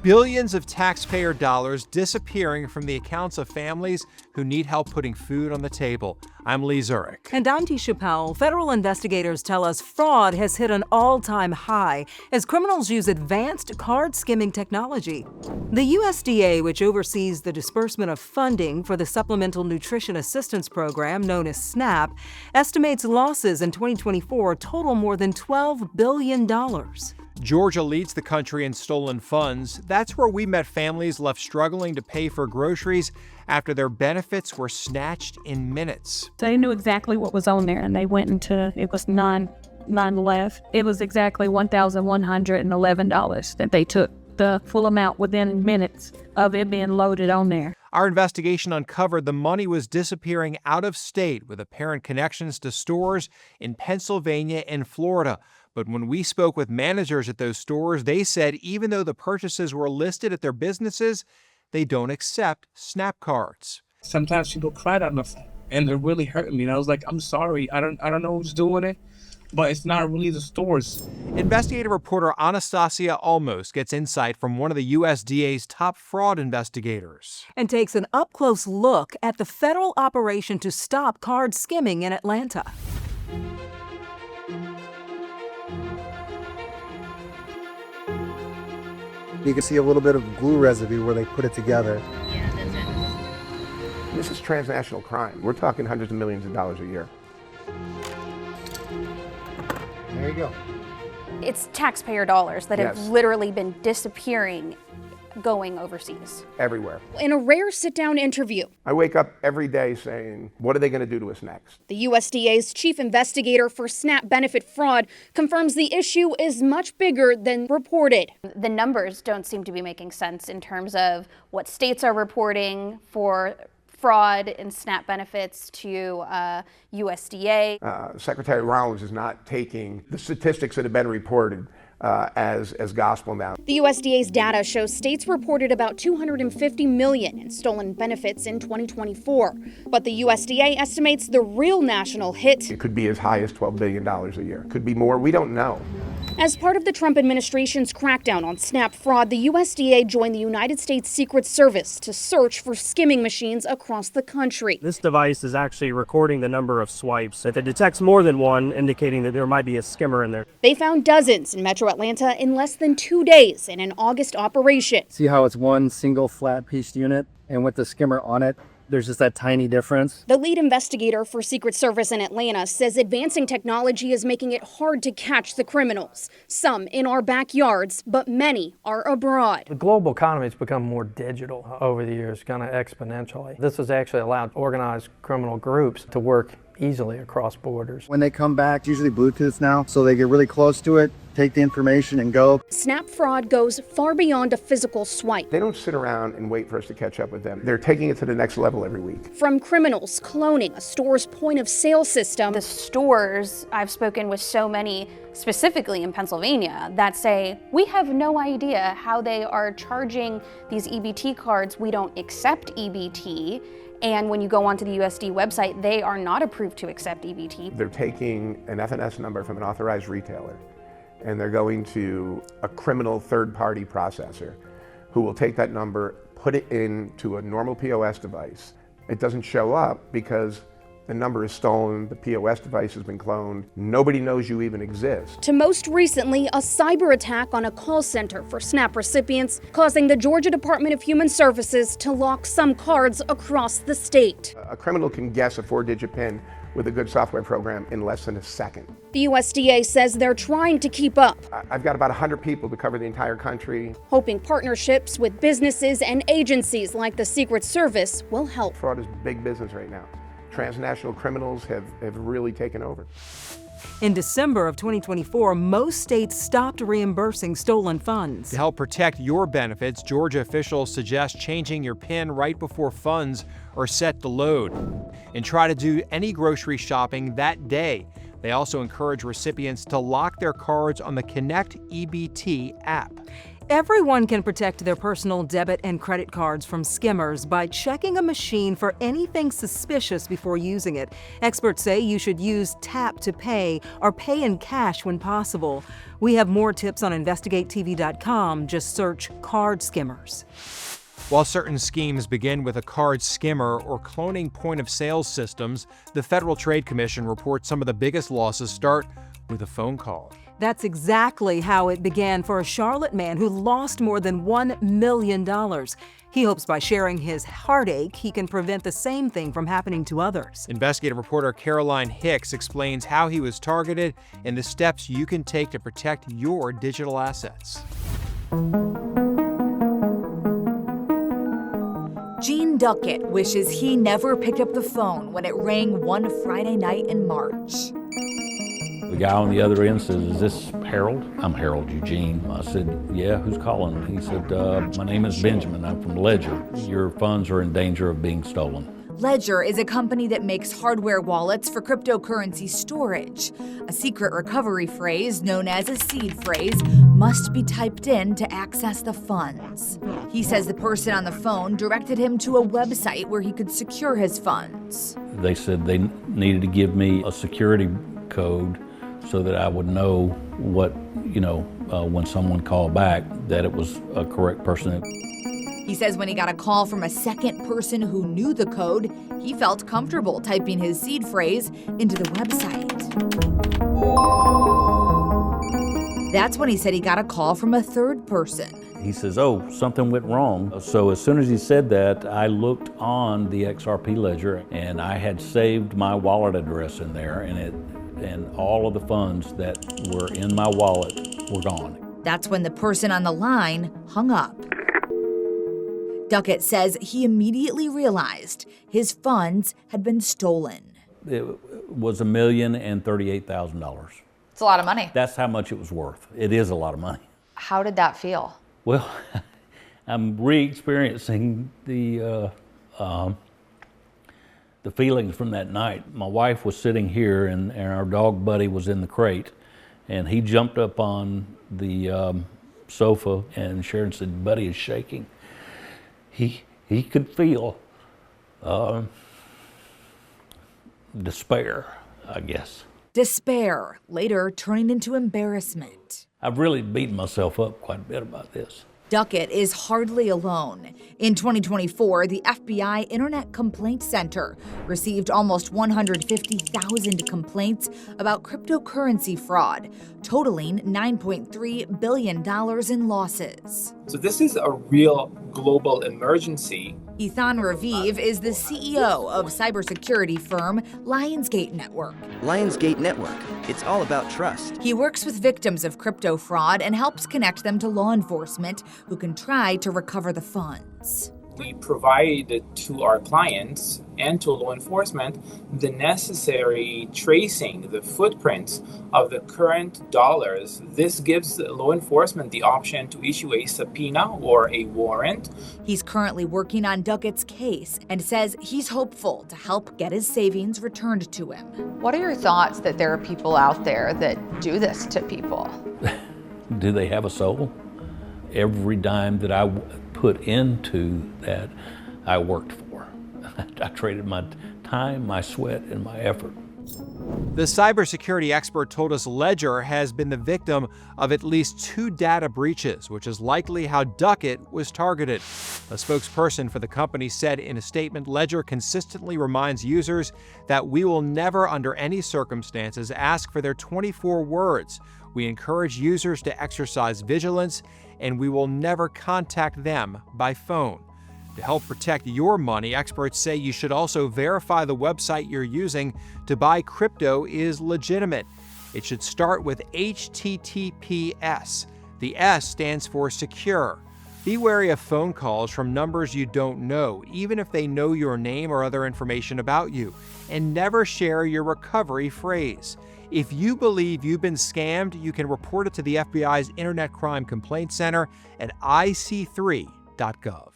Billions of taxpayer dollars disappearing from the accounts of families who need help putting food on the table. I'm Lee Zurich. And I'm Tisha Powell. Federal investigators tell us fraud has hit an all-time high as criminals use advanced card skimming technology. The USDA, which oversees the disbursement of funding for the Supplemental Nutrition Assistance Program known as SNAP, estimates losses in 2024 total more than $12 billion. Georgia leads the country in stolen funds. That's where we met families left struggling to pay for groceries after their benefits were snatched in minutes. They knew exactly what was on there, and they went into, it was none left. It was exactly $1,111 that they took, the full amount within minutes of it being loaded on there. Our investigation uncovered the money was disappearing out of state with apparent connections to stores in Pennsylvania and Florida. But when we spoke with managers at those stores, they said even though the purchases were listed at their businesses, they don't accept SNAP cards. Sometimes people cried on the phone and they're really hurting me. And I was like, I'm sorry, I don't know who's doing it, but it's not really the stores. Investigative reporter Anastasia Almos gets insight from one of the USDA's top fraud investigators. And takes an up-close look at the federal operation to stop card skimming in Atlanta. You can see a little bit of glue residue where they put it together. Yeah, that's it. This is transnational crime. We're talking hundreds of millions of dollars a year. There you go. It's taxpayer dollars that have literally been disappearing, going overseas. Everywhere. In a rare sit-down interview, I wake up every day saying, what are they going to do to us next? the USDA's chief investigator for SNAP benefit fraud confirms the issue is much bigger than reported. The numbers don't seem to be making sense in terms of what states are reporting for fraud and SNAP benefits to USDA. Secretary Rollins is not taking the statistics that have been reported as gospel now. The USDA's data shows states reported about $250 million in stolen benefits in 2024. But the USDA estimates the real national hit. It could be as high as $12 billion a year. Could be more. We don't know. As part of the Trump administration's crackdown on SNAP fraud, the USDA joined the United States Secret Service to search for skimming machines across the country. This device is actually recording the number of swipes. If it detects more than one, indicating that there might be a skimmer in there. They found dozens in metro Atlanta in less than 2 days in an August operation. See how it's one single flat piece unit, and with the skimmer on it, there's just that tiny difference. The lead investigator for Secret Service in Atlanta says advancing technology is making it hard to catch the criminals. Some in our backyards, but many are abroad. The global economy has become more digital over the years, kind of exponentially. This has actually allowed organized criminal groups to work easily across borders. When they come back, it's usually Bluetooth now, so they get really close to it, take the information and go. SNAP fraud goes far beyond a physical swipe. They don't sit around and wait for us to catch up with them. They're taking it to the next level every week. From criminals cloning a store's point of sale system. The stores, I've spoken with so many, specifically in Pennsylvania, that say, we have no idea how they are charging these EBT cards. We don't accept EBT. And when you go onto the USD website, they are not approved to accept EBT. They're taking an FNS number from an authorized retailer, and they're going to a criminal third-party processor who will take that number, put it into a normal POS device. It doesn't show up because the number is stolen, the POS device has been cloned, nobody knows you even exist. To most recently, a cyber attack on a call center for SNAP recipients, causing the Georgia Department of Human Services to lock some cards across the state. A criminal can guess a 4-digit PIN with a good software program in less than a second. The USDA says they're trying to keep up. I've got about 100 people to cover the entire country. Hoping partnerships with businesses and agencies like the Secret Service will help. Fraud is big business right now. Transnational criminals have really taken over. In December of 2024, most states stopped reimbursing stolen funds. To help protect your benefits, Georgia officials suggest changing your PIN right before funds are set to load. And try to do any grocery shopping that day. They also encourage recipients to lock their cards on the Connect EBT app. Everyone can protect their personal debit and credit cards from skimmers by checking a machine for anything suspicious before using it. Experts say you should use tap to pay or pay in cash when possible. We have more tips on investigatetv.com. Just search card skimmers. While certain schemes begin with a card skimmer or cloning point-of-sale systems, the Federal Trade Commission reports some of the biggest losses start with a phone call. That's exactly how it began for a Charlotte man who lost more than $1 million. He hopes by sharing his heartache, he can prevent the same thing from happening to others. Investigative reporter Caroline Hicks explains how he was targeted and the steps you can take to protect your digital assets. Gene Duckett wishes he never picked up the phone when it rang one Friday night in March. The guy on the other end says, "Is this Harold?" "I'm Harold Eugene." I said, "Yeah, who's calling?" He said, "My name is Benjamin. I'm from Ledger. Your funds are in danger of being stolen." Ledger is a company that makes hardware wallets for cryptocurrency storage. A secret recovery phrase known as a seed phrase must be typed in to access the funds. He says the person on the phone directed him to a website where he could secure his funds. They said they needed to give me a security code so that I would know what, when someone called back, that it was a correct person. He says when he got a call from a second person who knew the code, he felt comfortable typing his seed phrase into the website. That's when he said he got a call from a third person. He says, "Oh, something went wrong." So as soon as he said that, I looked on the XRP ledger and I had saved my wallet address in there, and all of the funds that were in my wallet were gone. That's when the person on the line hung up. Duckett says he immediately realized his funds had been stolen. It was $1,038,000. It's a lot of money. That's how much it was worth. It is a lot of money. How did that feel? Well, I'm re-experiencing the feelings from that night. My wife was sitting here, and our dog Buddy was in the crate, and he jumped up on the sofa, and Sharon said, "Buddy is shaking." He could feel despair, I guess. Despair, later turning into embarrassment. I've really beaten myself up quite a bit about this. Duckett is hardly alone. In 2024, the FBI Internet Complaint Center received almost 150,000 complaints about cryptocurrency fraud, totaling $9.3 billion in losses. So this is a real global emergency. Ethan Raviv is the CEO of cybersecurity firm Lionsgate Network. Lionsgate Network. It's all about trust. He works with victims of crypto fraud and helps connect them to law enforcement who can try to recover the funds. We provide to our clients and to law enforcement the necessary tracing, the footprints of the current dollars. This gives law enforcement the option to issue a subpoena or a warrant. He's currently working on Duckett's case and says he's hopeful to help get his savings returned to him. What are your thoughts that there are people out there that do this to people? Do they have a soul? Every dime that I put into that, I worked for. I traded my time, my sweat, and my effort. The cybersecurity expert told us Ledger has been the victim of at least 2 data breaches, which is likely how Duckett was targeted. A spokesperson for the company said in a statement, "Ledger consistently reminds users that we will never, under any circumstances, ask for their 24 words. We encourage users to exercise vigilance, and we will never contact them by phone." To help protect your money, experts say you should also verify the website you're using to buy crypto is legitimate. It should start with HTTPS. The S stands for secure. Be wary of phone calls from numbers you don't know, even if they know your name or other information about you. And never share your recovery phrase. If you believe you've been scammed, you can report it to the FBI's Internet Crime Complaint Center at ic3.gov.